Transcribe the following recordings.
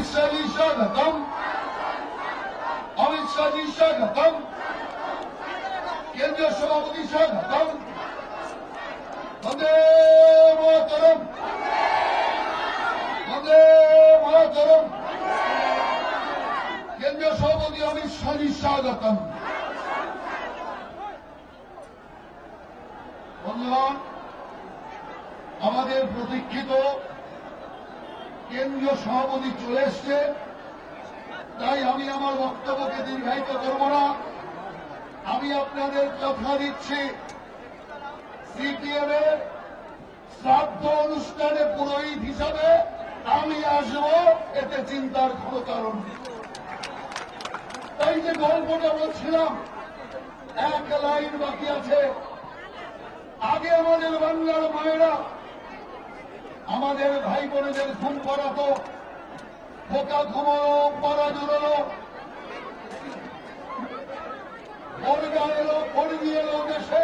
अमित शाह जी स्वागतम, अमित शाह जी स्वागतम, केंद्रीय सभापति स्वागतम, वंदे मातरम, वंदे मातरम, केंद्रीय सभापति अमित शाह जी स्वागतम। বন্ধুগণ, আমাদের প্রতীক্ষিত কেন্দ্রীয় সভাপতি চলে এসছে, তাই আমি আমার বক্তব্যকে দীর্ঘায়িত করব না। আমি আপনাদের কথা দিচ্ছি, সিপিএম এর শ্রাদ্ধ অনুষ্ঠানে পুরোহিত হিসাবে আমি আসব, এতে চিন্তার কোনো কারণ নেই। তাই যে গল্পটা বলছিলাম, এক লাইন বাকি আছে। আগে আমাদের বাংলার মায়েরা আমাদের ভাই বোনেদের ঘুম পড়াতো, পোকা ঘুমালো, পাড়া জুড়ালো, বর্গা এলো, বর্গি এলো দেশে,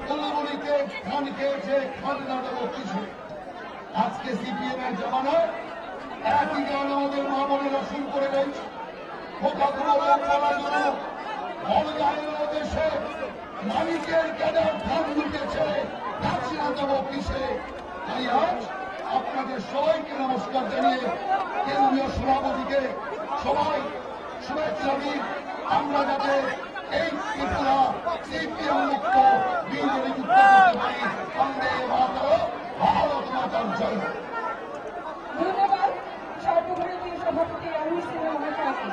ফুলগুলিতে খান খেয়েছে, খান নাটক কিছু। আজকে সিপিএম এর জমানায় একই গান আমাদের মা বোনেরা শুরু করে গেছে, পোকা ঘুমালো, পাড়া জুড়ালো, বর্গা এলো দেশে, মালিকের ক্যাডার ধান লুটেছে, যাচ্ছি না দেবো কিসে। তাই আজ আপনাদের সবাইকে নমস্কার জানিয়ে কেন্দ্রীয় সভাপতিকে সবাই শুভেচ্ছা দিই। আমরা যাতে এই ত্রিপুরা সিপিএম মুক্ত বিজেপি যুক্ত করতে পারি। বন্দে মাতরম, ভারত মাতার জয়। ধন্যবাদ সর্বভারতীয় সভাপতি অমিত শাহ মহাশয়কে।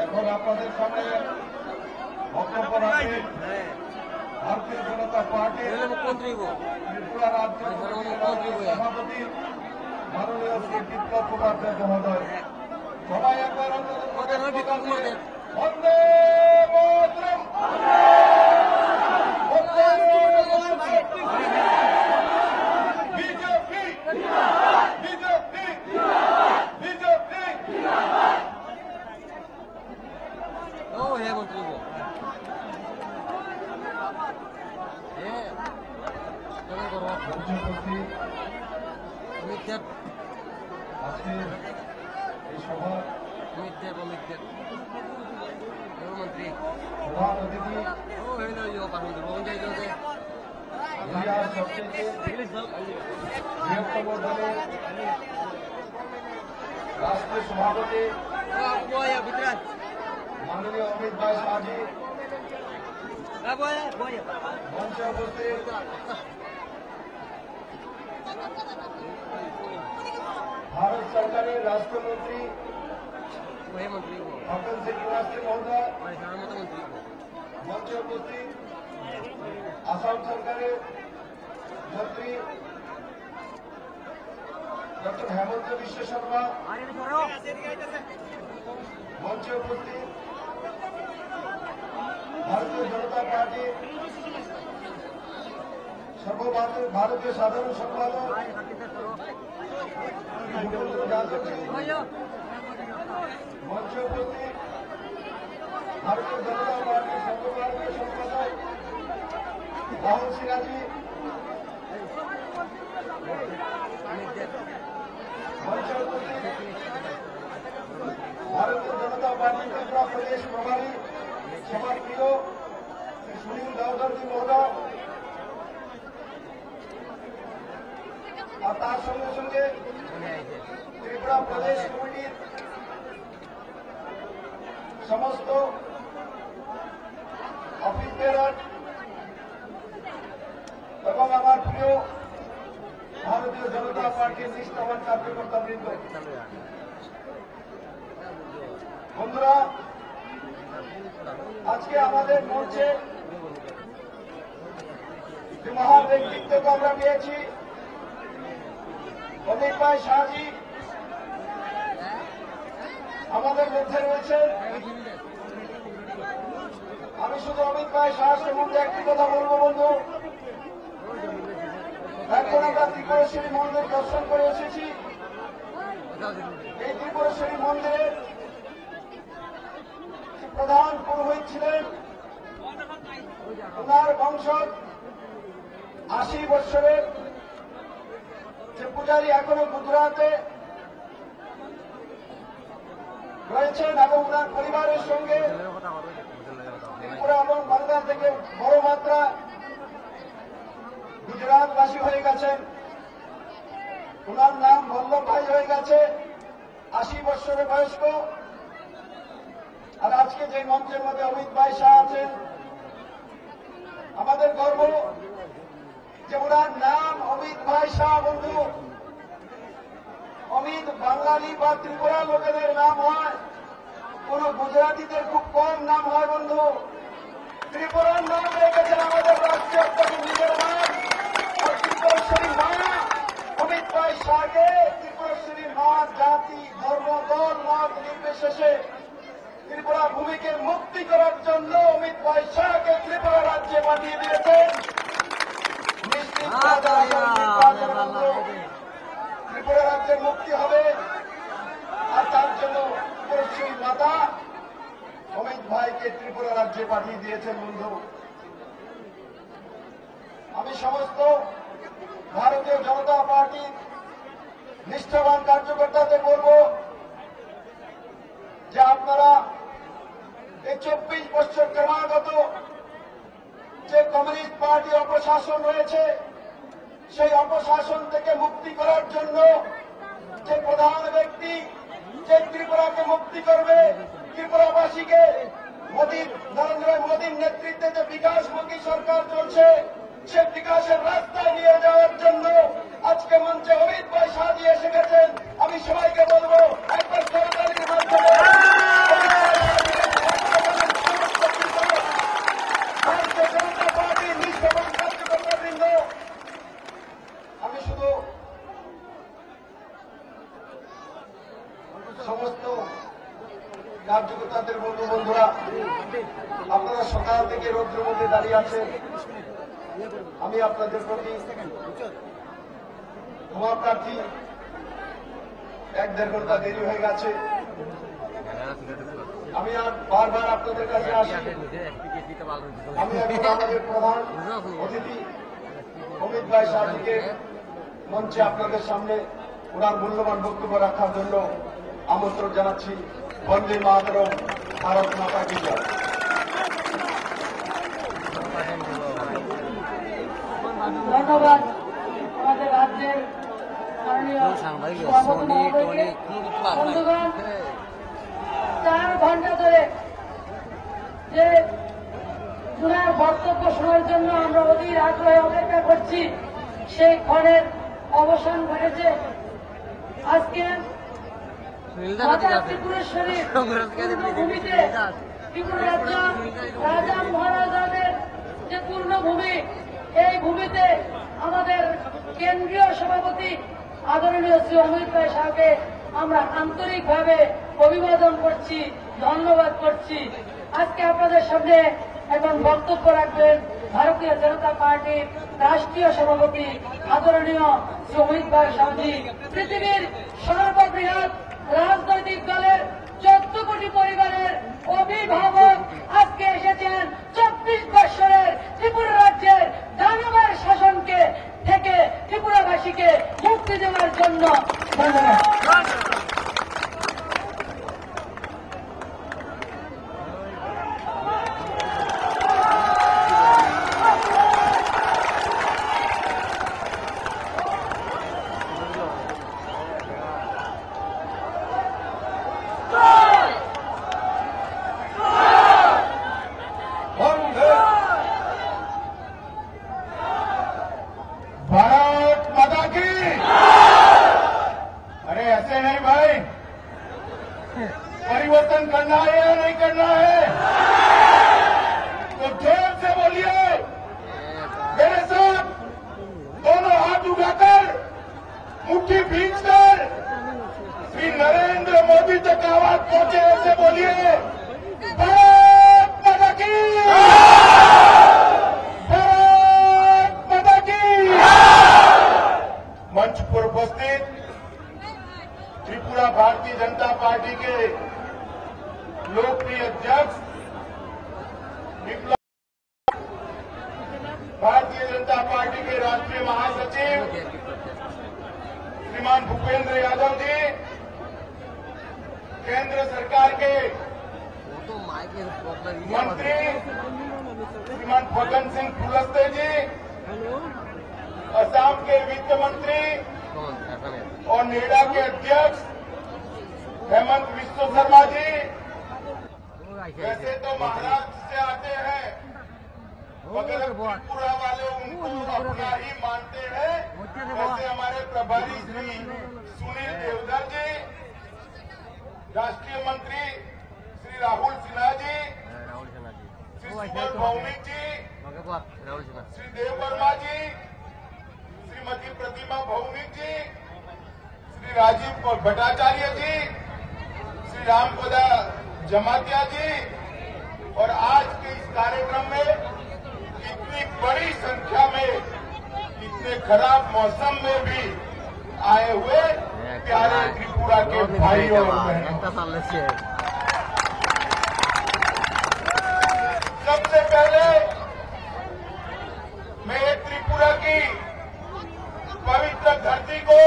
এখন আপনাদের সামনে বক্তব্য রাখে ভারতীয় জনতা পার্টির ত্রিপুরা রাজ্য সভাপতি মাননীয় শ্রী বিপ্লব কুমার দেব মহোদয়। সবাই একবার বন্দে মাতরম, বন্দে মাতরম, বিজেপি, বিজেপি, বিজেপি। আজকে এই সভা প্রধান অতিথি ইন্ডিয়ার সবচেয়ে বৃহত্তম দলের রাষ্ট্রীয় সভাপতি মাননীয় অমিত ভাই শাহজি, মঞ্চে উপস্থিত ভারত সরকারের রাষ্ট্রমন্ত্রী ফকন সিং কুলাস্তে মহোদয়, মঞ্চে উপস্থিত আসাম সরকারের মন্ত্রী ডক্টর হেমন্ত বিশ্ব শর্মা, মঞ্চে উপস্থিত ভারতীয় জনতা পার্টি সর্বভারতীয় সাধারণ সম্পাদক ভূপেন্দ্র যাদবজি, মঞ্চে উপস্থিত ভারতীয় জনতা পার্টির সর্বভারতীয় সম্পাদক রাহুল সিনহাজি, মঞ্চে উপস্থিত ভারতীয় জনতা পার্টির ত্রিপুরা প্রদেশ প্রভারী সবার প্রিয় শ্রী সুনীল গাওকরজি মহোদয়, আর তার সঙ্গে সঙ্গে ত্রিপুরা প্রদেশ কমিটির সমস্ত অফিস বেরার এবং পার্টির নিষ্ঠাবান কার্যকর্তা বৃন্দ, বন্ধুরা, আজকে আমাদের মঞ্চে যে মহান ব্যক্তিত্বকে আমরা পেয়েছি, অমিত ভাই শাহজি আমাদের মধ্যে রয়েছেন। আমি শুধু অমিত ভাই শাহ সম্বন্ধে একটি কথা বলবো বন্ধু, এখন আমরা ত্রিপুরেশ্বরী মন্দির দর্শন করে এসেছি। এই ত্রিপুরেশ্বরী মন্দিরের প্রধান পুরোহিত ছিলেন ওনার বংশজ 80 বৎসরের যে পূজারী এখনো গুজরাটে রয়েছেন এবং ওনার পরিবারের সঙ্গে ত্রিপুরা এবং বাংলা থেকে বড় মাত্রা গুজরাটবাসী হয়ে গেছেন। ওনার নাম বল্লভ ভাই হয়ে গেছে, 80 বৎসরের বয়স্ক। আর আজকে যে মঞ্চের মধ্যে অমিত ভাই শাহ আছেন, আমাদের গর্ব যে ওনার নাম অমিত ভাই শাহ। বন্ধু, অমিত বাঙালি বা ত্রিপুরা লোকেদের নাম হয়, কোন গুজরাটিদের খুব কম নাম হয়। বন্ধু, ত্রিপুরার নাম রেখেছেন আমাদের রাষ্ট্রীয় নিজের নাম ত্রিপুরেশ্বরী মা। অমিত ভাই শাহকে ত্রিপুরেশ্বরী মা জাতি, ধর্ম, দল, মত নির্বিশেষে ত্রিপুরা ভূমিকে মুক্তি করার জন্য অমিত ভাই শাহকে ত্রিপুরা রাজ্যে পাঠিয়ে দিয়েছেন। ত্রিপুরা রাজ্যের মুক্তি হবে, আর তার জন্য ত্রিপুরেশ্বরী মাতা অমিত ভাইকে ত্রিপুরা রাজ্যে পাঠিয়ে দিয়েছেন। বন্ধু, আমি সমস্ত ভারতীয় জনতা পার্টির নিষ্ঠাবান কার্যকর্তাদের বলব যে আপনারা এই 24 বছর ক্রমাগত যে কমিউনিস্ট পার্টি অপশাসন রয়েছে, সেই অপশাসন থেকে মুক্তি করার জন্য যে প্রধান ব্যক্তি যে ত্রিপুরাকে মুক্তি করবে, ত্রিপুরাবাসীকে নরেন্দ্র মোদীর নেতৃত্বে যে বিকাশমুখী সরকার চলছে, সে বিকাশের রাস্তায় নিয়ে যাওয়ার জন্য আজকে মঞ্চে অমিত ভাই শাহজি এসে গেছেন। আমি সবাইকে বলবো একবার সরকারের মাধ্যমে ভারতীয় জনতা পার্টির নিষ্ঠাবান কার্যকর্তাবৃন্দ, আমি শুধু সমস্ত কার্যকর্তাদের বলবো, বন্ধুরা, আপনারা সকাল থেকে রৌদ্রের মধ্যে দাঁড়িয়ে আছেন। আমি আপনাদের প্রতি ক্ষমা প্রার্থী, 1-1.5 ঘন্টা দেরি হয়ে গেছে। আমি আর বারবার আপনাদের কাছে আসি। আমি এখন আমাদের প্রধান অতিথি অমিত ভাই শাহজিকে মঞ্চে আপনাদের সামনে ওনার মূল্যবান বক্তব্য রাখার জন্য আমন্ত্রণ জানাচ্ছি। বন্দে মাতরম, ভারত মাতা কি জয়। ধন্যবাদ আমাদের রাজ্যের মাননীয় সভাপতি মহোদয়কে। বন্ধুগণ, 4 ঘন্টা ধরে যে ওনার বক্তব্য শোনার জন্য আমরা অধীর আগ্রহে অপেক্ষা করছি, সেই ক্ষণের অবসান ঘটেছে। আজকে মাতা ত্রিপুরেশ্বরীর পূর্ণভূমিতে ত্রিপুরা রাজ্য রাজা মহারাজাদের যে পূর্ণভূমি, এই ভূমিতে আমাদের কেন্দ্রীয় সভাপতি আদরণীয় শ্রী অমিত ভাই শাহকে আমরা আন্তরিকভাবে অভিবাদন করছি, ধন্যবাদ করছি। আজকে আপনাদের সামনে এখন বক্তব্য রাখবেন ভারতীয় জনতা পার্টির রাষ্ট্রীয় সভাপতি আদরণীয় শ্রী অমিত ভাই শাহজি। পৃথিবীর সর্ববৃহৎ রাজনৈতিক দলের 14 কোটি পরিবারের অভিভাবক আজকে এসেছেন 24 বৎসরের ত্রিপুরা রাজ্যের দানবের শাসনকে থেকে ত্রিপুরাবাসীকে মুক্তি দেওয়ার জন্য। ধন্যবাদ। भारतीय जनता पार्टी के राष्ट्रीय महासचिव श्रीमान भूपेंद्र यादव जी, केंद्र सरकार के मंत्री श्रीमान फग्गन सिंह कुलस्ते जी, असम के वित्त मंत्री और नेडा के अध्यक्ष हेमंत विश्व शर्मा जी, वैसे तो महाराष्ट्र से आते हैं मगर त्रिपुरा वाले उनको अपना ही मानते हैं। वैसे हमारे प्रभारी श्री सुनील देवधर जी, राष्ट्रीय मंत्री श्री राहुल सिन्हा जी, श्री सुबल भौमिक जी, श्री देव वर्मा जी, श्रीमती प्रतिमा भौमिक जी, श्री राजीव भट्टाचार्य जी, श्री रामपदा जमातिया जी, और आज के इस कार्यक्रम में इतनी बड़ी संख्या में इतने खराब मौसम में भी आए हुए प्यारे त्रिपुरा के भाइयों और बहनों, सबसे पहले मैं त्रिपुरा की पवित्र धरती को,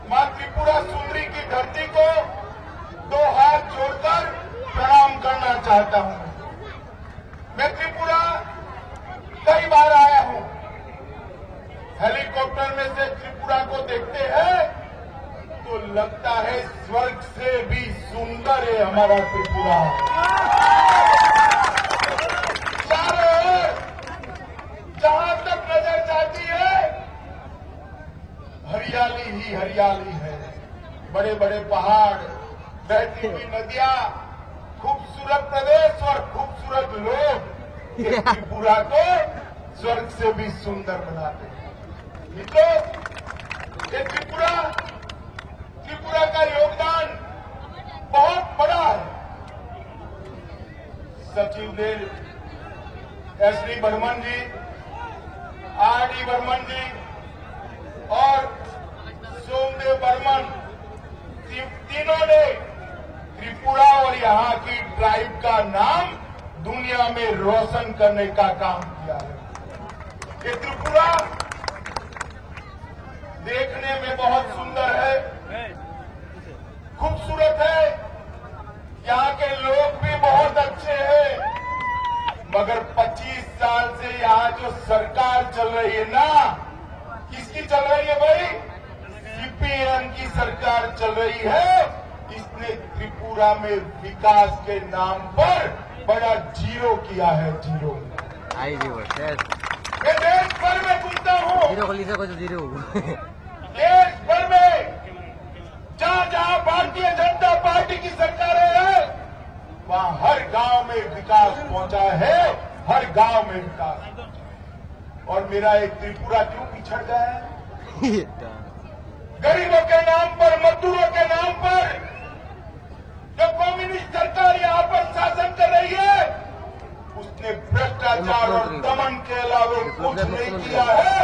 मां त्रिपुरा सुंदरी की धरती को दो हाथ जोड़कर प्रणाम करना चाहता हूं। मैं त्रिपुरा कई बार आया हूं। हेलीकॉप्टर में से त्रिपुरा को देखते हैं तो लगता है स्वर्ग से भी सुंदर है हमारा त्रिपुरा। चारों ओर जहां तक नजर जाती है हरियाली ही हरियाली है, बड़े बड़े पहाड़, बहती हुई नदियां, खूबसूरत प्रदेश और खूबसूरत लोग ये त्रिपुरा को स्वर्ग से भी सुंदर बनाते हैं। मित्रों, ये त्रिपुरा का योगदान बहुत बड़ा है। सचिव देव एस.डी. बर्मन जी, आर.डी. बर्मन जी और सोमदेव बर्मन, तीनों ने त्रिपुरा और यहाँ की ट्राइब का नाम दुनिया में रोशन करने का काम किया है। ये त्रिपुरा देखने में बहुत सुंदर है, खूबसूरत है, यहाँ के लोग भी बहुत अच्छे हैं, मगर 25 साल से यहाँ जो सरकार चल रही है ना, किसकी चल रही है भाई? सीपीएम की सरकार चल रही है। इसने त्रिपुरा में विकास के नाम पर बड़ा जीरो किया है, जीरो। मैं देश भर में घूमता हूँ, देश भर में जहाँ जहाँ भारतीय जनता पार्टी की सरकारें हैं वहाँ हर गांव में विकास पहुंचा है, हर गांव में विकास। और मेरा एक त्रिपुरा क्यों पिछड़ गया है? गरीबों के नाम पर, मजदूरों के नाम पर जो कम्युनिस्ट सरकार यहाँ पर शासन कर रही है, उसने भ्रष्टाचार और दमन के अलावा कुछ नहीं किया है।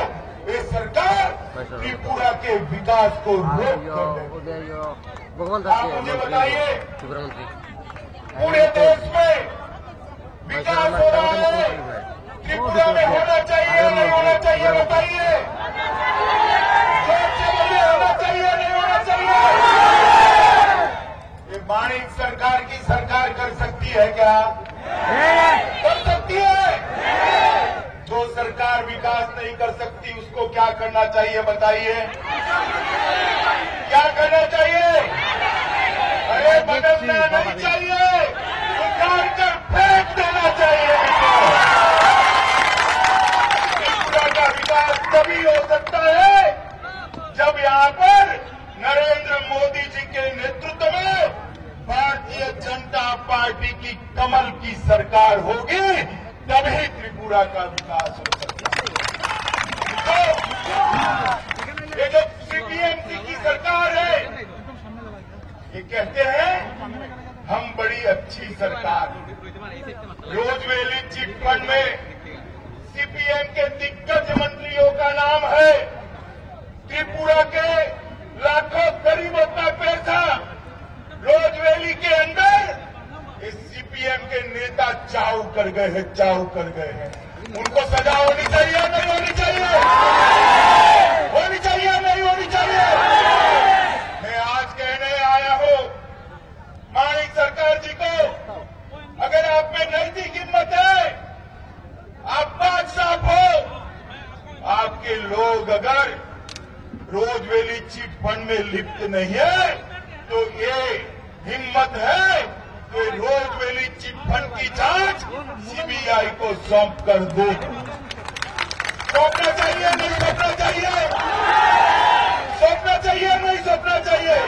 ये सरकार त्रिपुरा के विकास को रोक कर, आप मुझे बताइए, पूरे देश में विकास हो रहा है, त्रिपुरा में होना चाहिए या नहीं होना चाहिए? बताइए, होना चाहिए नहीं होना चाहिए? ये माणिक सरकार की सरकार कर सकती है क्या? कर सकती है। जो सरकार विकास नहीं कर सकती उसको क्या करना चाहिए बताइए? क्या करना चाहिए? अरे बदलना नहीं चाहिए, उखाड़ कर फेंक देना चाहिए। त्रिपुरा का विकास तभी हो सकता है जब यहाँ पर नरेंद्र मोदी जी के नेतृत्व में भारतीय जनता पार्टी की कमल की सरकार होगी, तभी त्रिपुरा का विकास हो सकता है। तो ये जो सीपीएमसी की सरकार है, ये कहते हैं हम बड़ी अच्छी सरकार। रोजवेली चिट फंड में सीपीएम के दिग्गज मंत्रियों का नाम है। त्रिपुरा के लाखों गरीबों का पैसा रोजवेली के अंदर इस सीपीएम के नेता चाऊ कर गए हैं, चाऊ कर गए हैं। उनको सजा होनी चाहिए नहीं होनी चाहिए? होनी चाहिए नहीं होनी चाहिए? मैं आज कहने आया हूं माणिक सरकार जी को, अगर आप में नैतिक हिम्मत है, आप बात साफ हो, आपके लोग अगर रोजवेली चिट फंड में लिप्त नहीं है तो ये हिम्मत है तो रोजवेली चिट फंड की जांच सीबीआई को सौंप कर दो। सौंपना चाहिए नहीं सौंपना चाहिए? सौंपना चाहिए नहीं सौंपना चाहिए?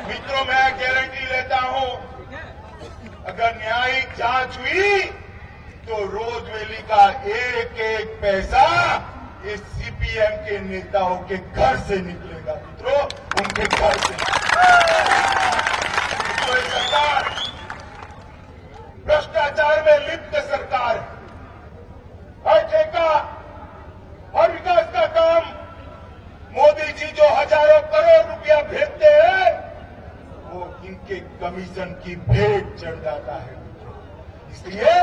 मित्रों, मैं गारंटी लेता हूं अगर न्यायिक जांच हुई तो रोजवेली का एक एक पैसा ये सीपीएम के नेताओं के घर से निकलेगा। मित्रों, उनके घर से। तो ये सरकार भ्रष्टाचार में लिप्त सरकार, हर ठेका हर विकास का काम मोदी जी जो हजारों करोड़ रुपया भेजते हैं वो इनके कमीशन की भेंट चढ़ जाता है। इसलिए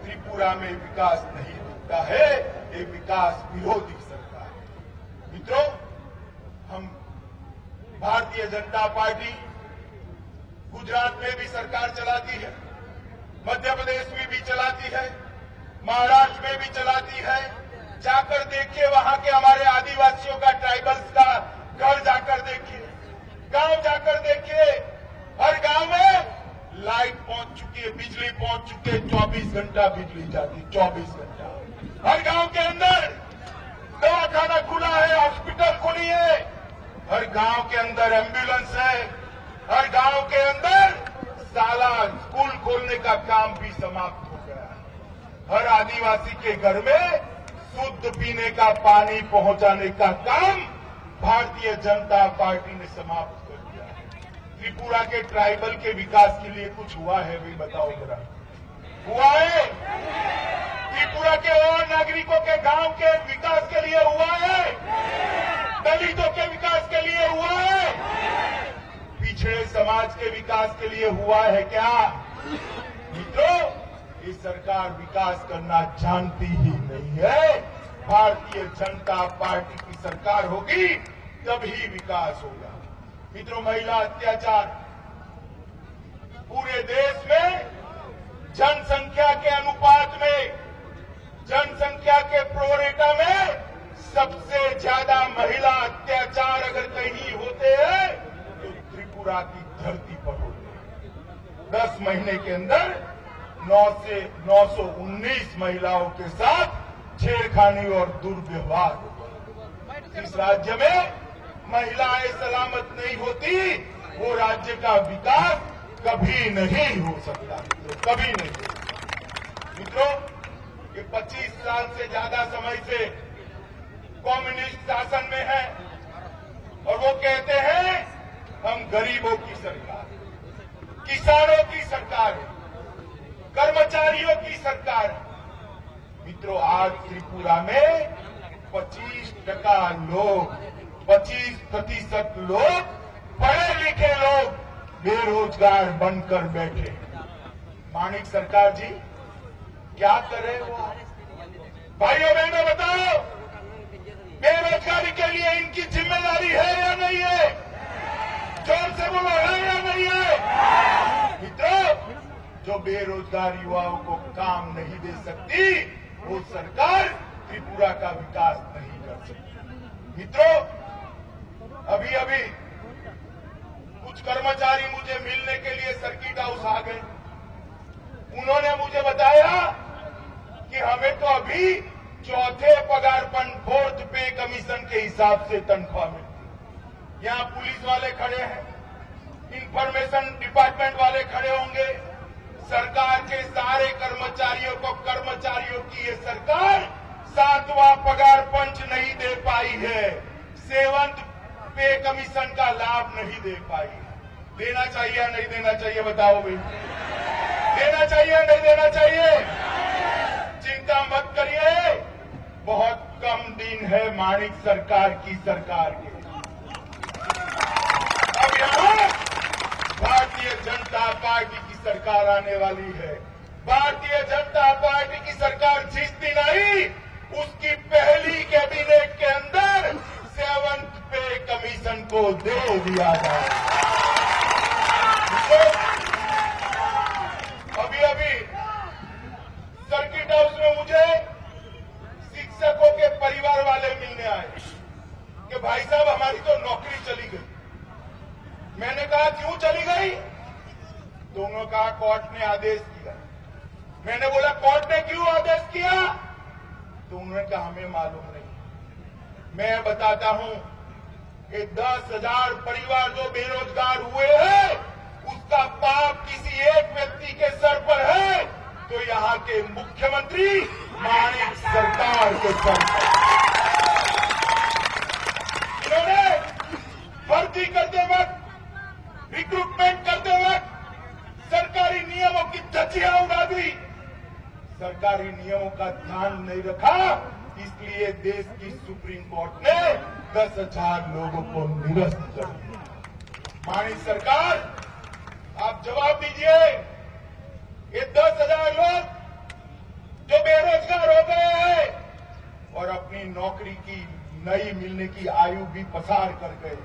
त्रिपुरा में विकास नहीं दिखता है, ये विकास विरोधी सरकार है। मित्रों, हम भारतीय जनता पार्टी गुजरात में भी सरकार चलाती है, मध्य प्रदेश में भी चलाती है, महाराष्ट्र में भी चलाती है। जाकर देखिए वहां के हमारे आदिवासियों का, ट्राइबल्स का घर जाकर देखिए, गांव जाकर देखिए, हर गांव में लाइट पहुंच चुकी है, बिजली पहुंच चुकी है, 24 घंटा बिजली जाती, 24 घंटा। हर गांव के अंदर दवाखाना खुला है, हॉस्पिटल खुली है, हर गांव के अंदर एम्बुलेंस है, हर गांव के अंदर शाला स्कूल खोलने का काम भी समाप्त हो गया है। हर आदिवासी के घर में शुद्ध पीने का पानी पहुंचाने का काम भारतीय जनता पार्टी ने समाप्त कर दिया है। त्रिपुरा के ट्राइबल के विकास के लिए कुछ हुआ है भी बताओ जरा? हुआ है? त्रिपुरा के और नागरिकों के गांव के विकास के लिए हुआ है? दलितों के विकास के लिए हुआ है? पिछड़े समाज के विकास के लिए हुआ है क्या? मित्रों, ये सरकार विकास करना जानती ही नहीं है। भारतीय जनता पार्टी की सरकार होगी तभी विकास होगा। मित्रों, महिला अत्याचार पूरे देश में जनसंख्या के अनुपात में, जनसंख्या के प्रोरेटा में सबसे ज्यादा महिला अत्याचार अगर कहीं होते हैं तो त्रिपुरा की धरती पर होते हैं। 10 महीने के अंदर 919 महिलाओं के साथ छेड़खानी और दुर्व्यवहार होता है। इस राज्य में महिलाएं सलामत नहीं होती, वो राज्य का विकास कभी नहीं हो सकता। कभी नहीं हो सकता। मित्रों, ये 25 साल से ज्यादा समय से कम्युनिस्ट शासन में है और वो कहते हैं हम गरीबों की सरकार, किसानों की सरकार है, कर्मचारियों की सरकार है। मित्रों, आज त्रिपुरा में 25% लोग पढ़े लिखे लोग बेरोजगार बनकर बैठे। माणिक सरकार जी क्या करे वो? भाइयों बहनों बताओ, बेरोजगारी के लिए इनकी जिम्मेदारी है या नहीं है? जोर से बोलो, है या नहीं है? मित्रों, जो बेरोजगार युवाओं को काम नहीं दे सकती वो सरकार त्रिपुरा का विकास नहीं कर सकती। मित्रों, अभी अभी कुछ कर्मचारी मुझे मिलने के लिए सर्किट हाउस आ गए। उन्होंने मुझे बताया कि हमें तो अभी चौथे पगारपन, 4th पे कमीशन के हिसाब से तनख्वाह मिलती। यहां पुलिस वाले खड़े हैं, इंफॉर्मेशन डिपार्टमेंट वाले खड़े होंगे। सरकार के सारे कर्मचारियों को, कर्मचारियों की ये सरकार 7वां पगार पंच नहीं दे पाई है, 7th पे कमीशन का लाभ नहीं दे पाई है। देना चाहिए या नहीं देना चाहिए बताओ भाई? देना चाहिए या नहीं देना चाहिए? चिंता मत करिए, बहुत कम दिन है माणिक सरकार की सरकार के। अब यहां भारतीय जनता पार्टी की सरकार आने वाली है। भारतीय जनता पार्टी की सरकार सरकार जीतती नहीं, उसकी पहली कैबिनेट के अंदर 7th पे कमीशन को दे दिया जाए। तो अभी सर्किट हाउस में मुझे शिक्षकों के परिवार वाले मिलने आए कि भाई साहब हमारी तो नौकरी चली गई। मैंने कहा क्यों चली गई? तो उन्होंने कहा कोर्ट ने आदेश किया। मैंने बोला कोर्ट ने क्यों आदेश किया? तो उन्होंने कहा हमें मालूम नहीं। मैं बताता हूं कि 10,000 परिवार जो बेरोजगार हुए हैं, उसका पाप किसी एक व्यक्ति के सर पर है, तो यहां के मुख्यमंत्री माणिक सरकार के सर पर। इन्होंने भर्ती करते वक्त, रिक्रूटमेंट करते वक्त सरकारी नियमों की धज्जियां उड़ा दी। सरकारी नियमों का ध्यान नहीं रखा, इसलिए देश की सुप्रीम कोर्ट ने 10,000 लोगों को निरस्त कर दिया। माणिक सरकार, आप जवाब दीजिए। ये 10,000 लोग जो बेरोजगार हो गए हैं और अपनी नौकरी की नई मिलने की आयु भी पसार कर गए,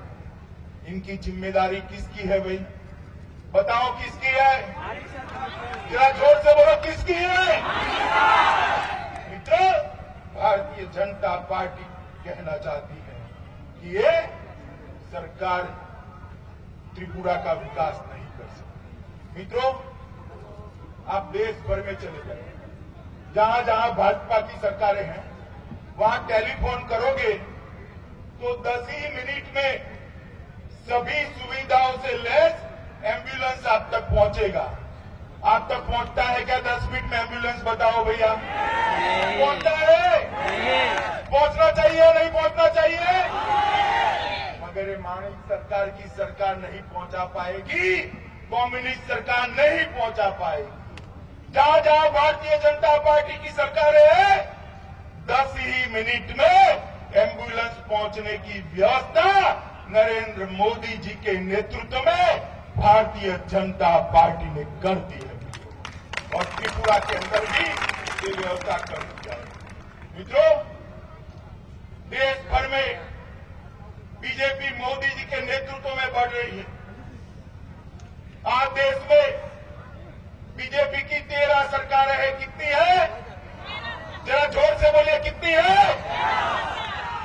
इनकी जिम्मेदारी किसकी है भाई? बताओ किसकी है? जरा जोर से बोलो किसकी है? मित्रों, भारतीय जनता पार्टी कहना चाहती है कि ये सरकार त्रिपुरा का विकास नहीं कर सकती। मित्रों, आप देश भर में चले जाए, जहां जहां भाजपा की सरकारें हैं, वहां टेलीफोन करोगे तो 10 ही मिनट में सभी सुविधाओं से लैस एम्बुलेंस आप तक पहुंचेगा। आप तक पहुंचता है क्या 10 मिनट में एम्बुलेंस? बताओ भैया, पहुंचता है? पहुंचना चाहिए नहीं पहुंचना चाहिए? मगर ये माणिक सरकार की सरकार नहीं पहुंचा पाएगी, कम्युनिस्ट सरकार नहीं पहुंचा पाएगी। जहां जहां भारतीय जनता पार्टी की सरकारें हैं, 10 ही मिनट में एम्बुलेंस पहुंचने की व्यवस्था नरेंद्र मोदी जी के नेतृत्व में भारतीय जनता पार्टी ने कर दी है और त्रिपुरा के अंदर भी ये व्यवस्था कर दी जाए। मित्रों, देश भर में बीजेपी मोदी जी के नेतृत्व में बढ़ रही है। आज देश में बीजेपी की 13 सरकारें हैं। कितनी है? जरा जोर से बोलिए, कितनी है?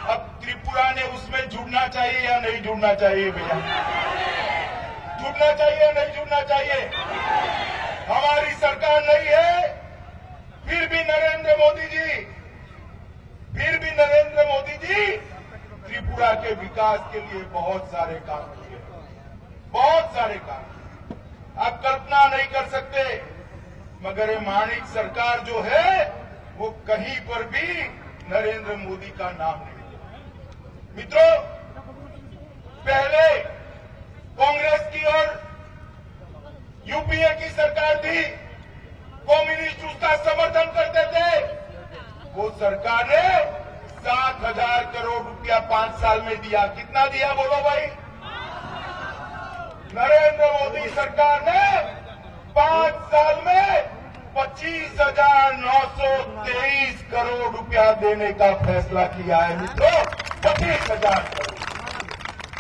अब त्रिपुरा ने उसमें जुड़ना चाहिए या नहीं जुड़ना चाहिए भैया? जुड़ना चाहिए या नहीं जुड़ना चाहिए? हमारी सरकार नहीं है, फिर भी नरेंद्र मोदी जी त्रिपुरा के विकास के लिए बहुत सारे काम किए, बहुत सारे काम आप कल्पना नहीं कर सकते। मगर ये माणिक सरकार जो है, वो कहीं पर भी नरेंद्र मोदी का नाम नहीं है। मित्रों, पहले कांग्रेस की और यूपीए की सरकार थी, कम्युनिस्ट उसका समर्थन करते थे। वो सरकार ने 7,000 करोड़ रुपया 5 साल में दिया। कितना दिया बोलो भाई? नरेंद्र मोदी सरकार ने 5 साल में 25,923 करोड़ रुपया देने का फैसला किया है। मित्रों, 25,000 करोड़।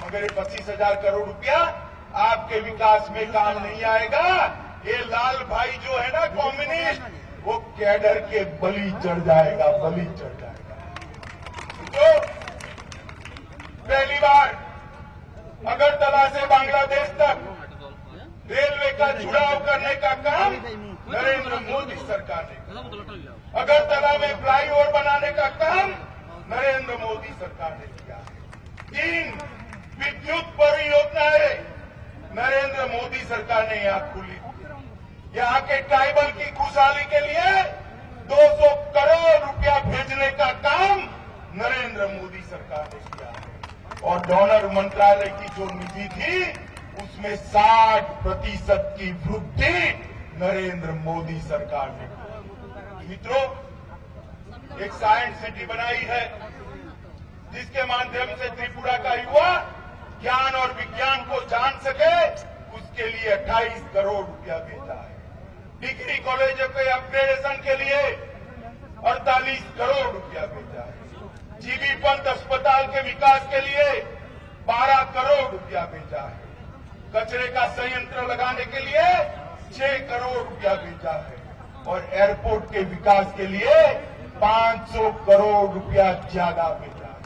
मगर ये 25,000 करोड़ रुपया आपके विकास में काम नहीं आएगा। ये लाल भाई जो है ना कम्युनिस्ट, वो कैडर के बलि चढ़ जाएगा, बलि चढ़ जाएगा। तो पहली बार अगरतला से बांग्लादेश तक रेलवे का जुड़ाव करने का काम नरेंद्र मोदी सरकार ने किया। अगरतला में फ्लाईओवर बनाने का काम नरेंद्र मोदी सरकार ने किया। 3 विद्युत परियोजनाएं नरेंद्र मोदी सरकार ने यहां खुली। यहां के ट्राइबल की खुशहाली के लिए 200 करोड़ रुपया भेजने का काम नरेंद्र मोदी सरकार ने किया। और डोनर मंत्रालय की जो निधि थी, उसमें 60% की वृद्धि नरेंद्र मोदी सरकार ने की। मित्रों, एक साइंस सिटी बनाई है, जिसके माध्यम से त्रिपुरा का युवा ज्ञान और विज्ञान को जान सके, उसके लिए 28 करोड़ रुपया भेजा है। डिग्री कॉलेजों के अपग्रेडेशन के लिए 48 करोड़ रुपया भेजा है। जीबी पंत अस्पताल के विकास के लिए 12 करोड़ रुपया भेजा है। कचरे का संयंत्र लगाने के लिए 6 करोड़ रुपया भेजा है और एयरपोर्ट के विकास के लिए 500 करोड़ रुपया ज्यादा भेजा है।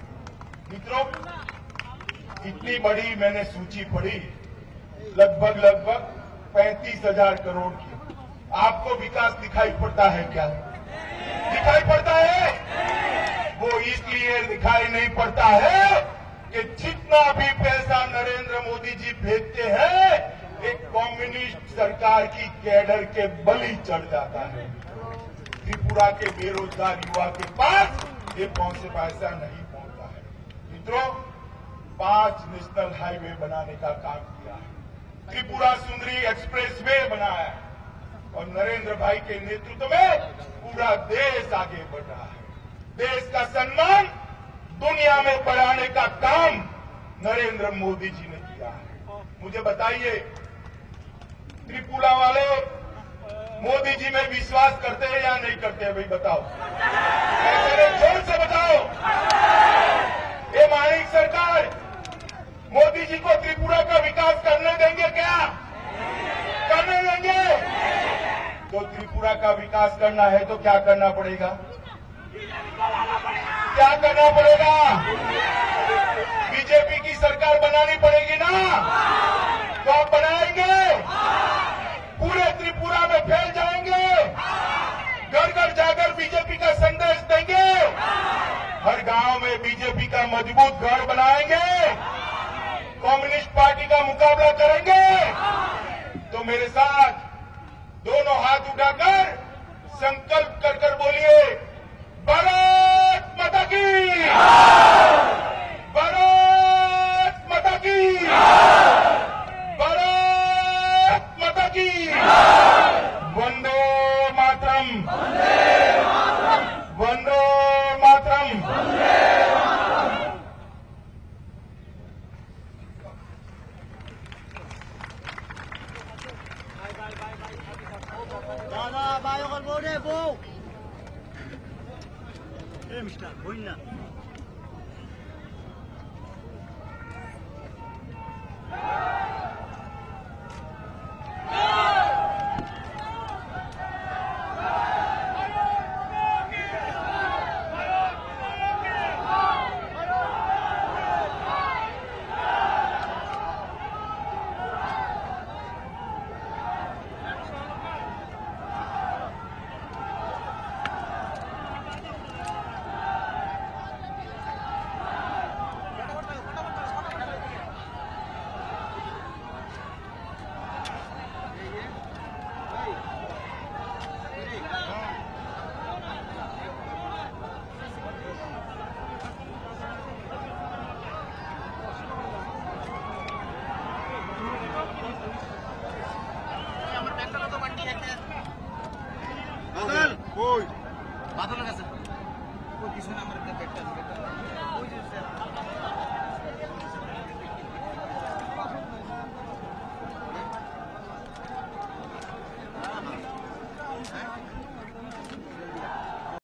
मित्रों, इतनी बड़ी मैंने सूची पढ़ी, लगभग 35,000 करोड़ की। आपको विकास दिखाई पड़ता है क्या? दिखाई पड़ता है? वो इसलिए दिखाई नहीं पड़ता है कि जितना भी पैसा नरेंद्र मोदी जी भेजते हैं, एक कम्युनिस्ट सरकार की कैडर के बलि चढ़ जाता है। त्रिपुरा के बेरोजगार युवा के पास ये पैसा नहीं पहुंचता है। मित्रों, 5 नेशनल हाईवे बनाने का काम किया है, त्रिपुरा सुंदरी एक्सप्रेस वे बनाया है और नरेंद्र भाई के नेतृत्व में पूरा देश आगे बढ़ रहा है। देश का सम्मान दुनिया में बढ़ाने का काम नरेंद्र मोदी जी ने किया है। मुझे बताइए, त्रिपुरा वाले मोदी जी में विश्वास करते हैं या नहीं करते हैं? भाई बताओ, जोर से बताओ। ये माणिक सरकार मोदी जी को त्रिपुरा का विकास करने देंगे क्या? करने देंगे? तो त्रिपुरा का विकास करना है तो क्या करना पड़ेगा? क्या करना पड़ेगा? बीजेपी की सरकार बनानी पड़ेगी ना? तो आप बनाएंगे, पूरे त्रिपुरा में फैल जाएंगे, घर घर जाकर बीजेपी का संदेश देंगे, हर गांव में बीजेपी का मजबूत गढ़ बनाएंगे, कम्युनिस्ट पार्टी का मुकाबला करेंगे। तो मेरे साथ दोनों हाथ उठाकर संकल्प कर कर बोलिए, भारत माता की, भारत माता की, भारत माता की, वंदे मातरम, वंदे मातरम। দাদা বায়কর বউ রে বউ এ মিস্টার বই না বাদল কই বাদলের কাছে ওই কিছু না আমার একটা ব্যাগটা